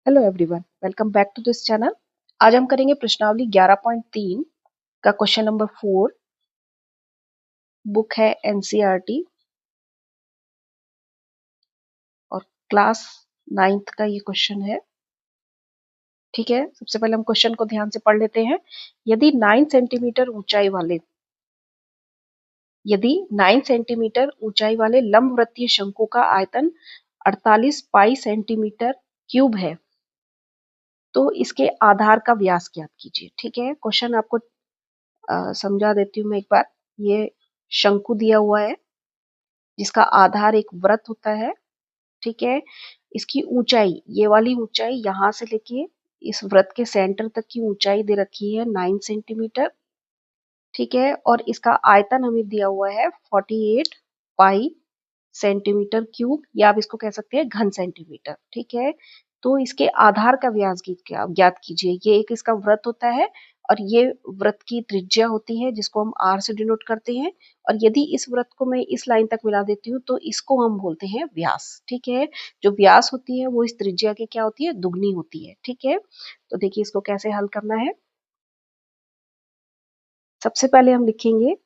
Hello everyone, welcome back to this channel. आज हम करेंगे प्रश्नावली 11.3 का क्वेश्चन नंबर 4। बुक है एनसीईआरटी और क्लास 9th का ये क्वेश्चन है। ठीक है, सबसे पहले हम क्वेश्चन को ध्यान से पढ़ लेते हैं। यदि 9 सेंटीमीटर ऊंचाई वाले लंबवृत्तीय शंकु का आयतन 48 पाई सेंटीमीटर क्यूब है तो इसके आधार का व्यास ज्ञात कीजिए। ठीक है, क्वेश्चन आपको समझा देती हूँ मैं एक बार। ये शंकु दिया हुआ है जिसका आधार एक वृत्त होता है। ठीक है, इसकी ऊंचाई, ये वाली ऊंचाई यहां से लेके इस वृत्त के सेंटर तक की ऊंचाई दे रखी है 9 सेंटीमीटर। ठीक है, और इसका आयतन हमें दिया हुआ है 48 पाई सेंटीमीटर क्यूब, या आप इसको कह सकते हैं घन सेंटीमीटर। ठीक है, तो इसके आधार का व्यास ज्ञात कीजिए। ये एक इसका वृत्त होता है और ये वृत्त की त्रिज्या होती है जिसको हम r से डिनोट करते हैं। और यदि इस वृत्त को मैं इस लाइन तक मिला देती हूँ तो इसको हम बोलते हैं व्यास। ठीक है, जो व्यास होती है वो इस त्रिज्या की क्या होती है, दुगनी होती है। ठीक है, तो देखिए इसको कैसे हल करना है। सबसे पहले हम लिखेंगे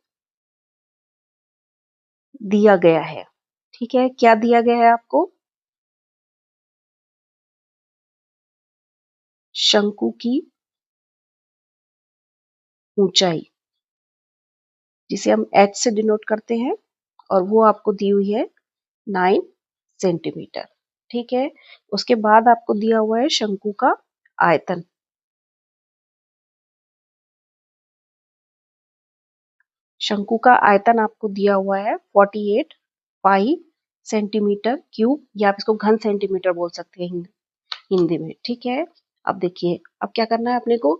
दिया गया है। ठीक है, क्या दिया गया है आपको, शंकु की ऊंचाई जिसे हम h से डिनोट करते हैं और वो आपको दी हुई है 9 सेंटीमीटर। ठीक है, उसके बाद आपको दिया हुआ है शंकु का आयतन। शंकु का आयतन आपको दिया हुआ है 48 पाई सेंटीमीटर क्यूब, या आप इसको घन सेंटीमीटर बोल सकते हैं हिंदी में। ठीक है, अब देखिए अब क्या करना है अपने को,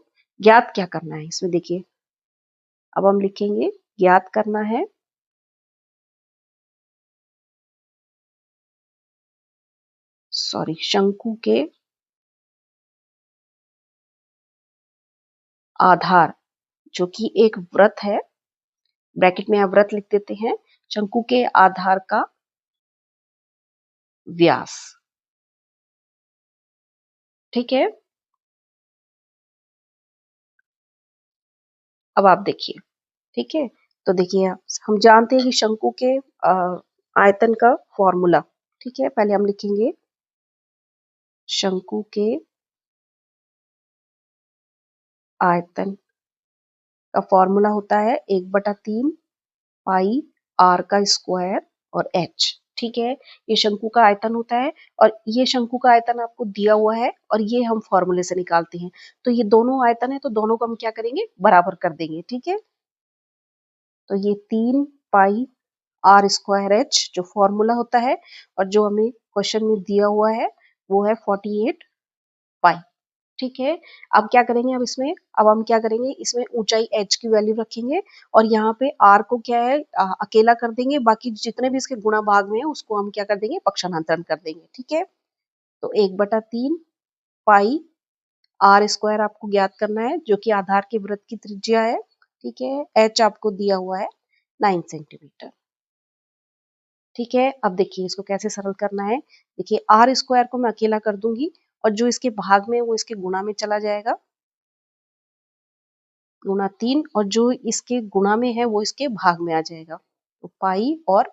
ज्ञात क्या करना है इसमें। देखिए अब हम लिखेंगे ज्ञात करना है शंकु के आधार, जो कि एक वृत्त है, ब्रैकेट में आप वृत्त लिख देते हैं, शंकु के आधार का व्यास। ठीक है, अब आप देखिए। ठीक है, तो देखिए हम जानते हैं कि शंकु के आयतन का फॉर्मूला। ठीक है, पहले हम लिखेंगे शंकु के आयतन का फॉर्मूला होता है 1/3 पाई r का स्क्वायर और h। ठीक है, ये शंकु का आयतन होता है और ये शंकु का आयतन आपको दिया हुआ है और ये हम फॉर्मूले से निकालते हैं। तो ये दोनों आयतन है तो दोनों को हम क्या करेंगे, बराबर कर देंगे। ठीक है, तो ये 3 पाई r स्क्वायर h जो फॉर्मूला होता है और जो हमें क्वेश्चन में दिया हुआ है वो है 48 पाई। ठीक है, अब क्या करेंगे, अब हम क्या करेंगे, इसमें ऊंचाई h की वैल्यू रखेंगे और यहाँ पे r को क्या है अकेला कर देंगे, बाकी जितने भी इसके गुणा भाग में है उसको हम क्या कर देंगे, पक्षांतरण कर देंगे। ठीक है, तो 1/3 पाई r स्क्वायर आपको ज्ञात करना है जो कि आधार के वृत्त की त्रिज्या है। ठीक है, h आपको दिया हुआ है 9 सेंटीमीटर। ठीक है, अब देखिए इसको कैसे सरल करना है। देखिए r स्क्वायर को मैं अकेला कर दूंगी और जो इसके भाग में है वो इसके गुणा में चला जाएगा, गुणा 3, और जो इसके गुणा में है वो इसके भाग में आ जाएगा, तो पाई और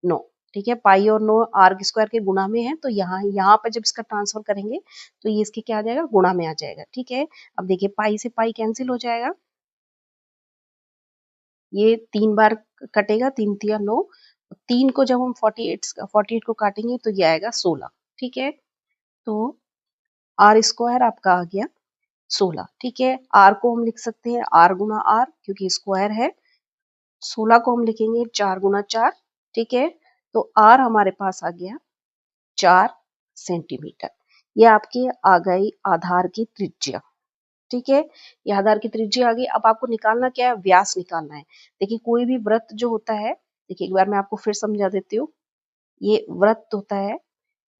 9। ठीक है, पाई और 9 आर स्क्वायर के गुणा में है, तो यहाँ पर जब इसका ट्रांसफर करेंगे तो ये इसके क्या आ जाएगा, गुणा में आ जाएगा। ठीक है, अब देखिए पाई से पाई कैंसिल हो जाएगा, ये 3 बार कटेगा, 3 तिया 9, 3 को जब हम 48 को काटेंगे तो ये आएगा 16। ठीक है, तो आर स्क्वायर आपका आ गया 16। ठीक है, आर को हम लिख सकते हैं आर गुना आर क्योंकि स्क्वायर है, 16 को हम लिखेंगे 4 गुना 4। ठीक है, तो आर हमारे पास आ गया 4 सेंटीमीटर। ये आपकी आ गई आधार की त्रिज्या। ठीक है, ये आधार की त्रिज्या आ गई। अब आपको निकालना क्या है, व्यास निकालना है। देखिए कोई भी वृत्त जो होता है, देखिए एक बार मैं आपको फिर समझा देती हूँ। ये वृत्त होता है,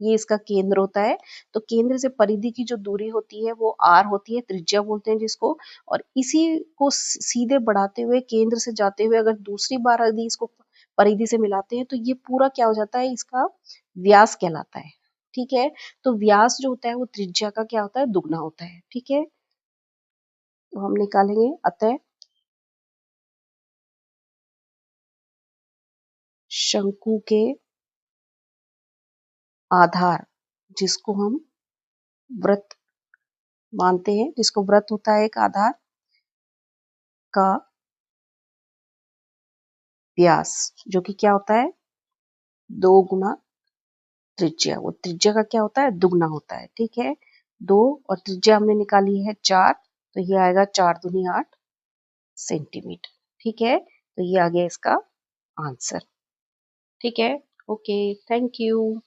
ये इसका केंद्र होता है, तो केंद्र से परिधि की जो दूरी होती है वो r होती है, त्रिज्या बोलते हैं जिसको। और इसी को सीधे बढ़ाते हुए केंद्र से जाते हुए अगर दूसरी बार यदि इसको परिधि से मिलाते हैं तो ये पूरा क्या हो जाता है, इसका व्यास कहलाता है। ठीक है। तो व्यास जो होता है वो त्रिज्या का क्या होता है, दुगना होता है। ठीक है, तो हम निकालेंगे अतः शंकु के आधार, जिसको हम वृत्त मानते हैं, जिसको वृत्त होता है एक आधार का व्यास, जो कि क्या होता है, 2 गुना त्रिज्या। वो त्रिज्या का क्या होता है, दुगना होता है। ठीक है, 2 और त्रिज्या हमने निकाली है 4, तो ये आएगा 4 दूनी 8 सेंटीमीटर। ठीक है, तो ये आ गया इसका आंसर। ठीक है, ओके, थैंक यू।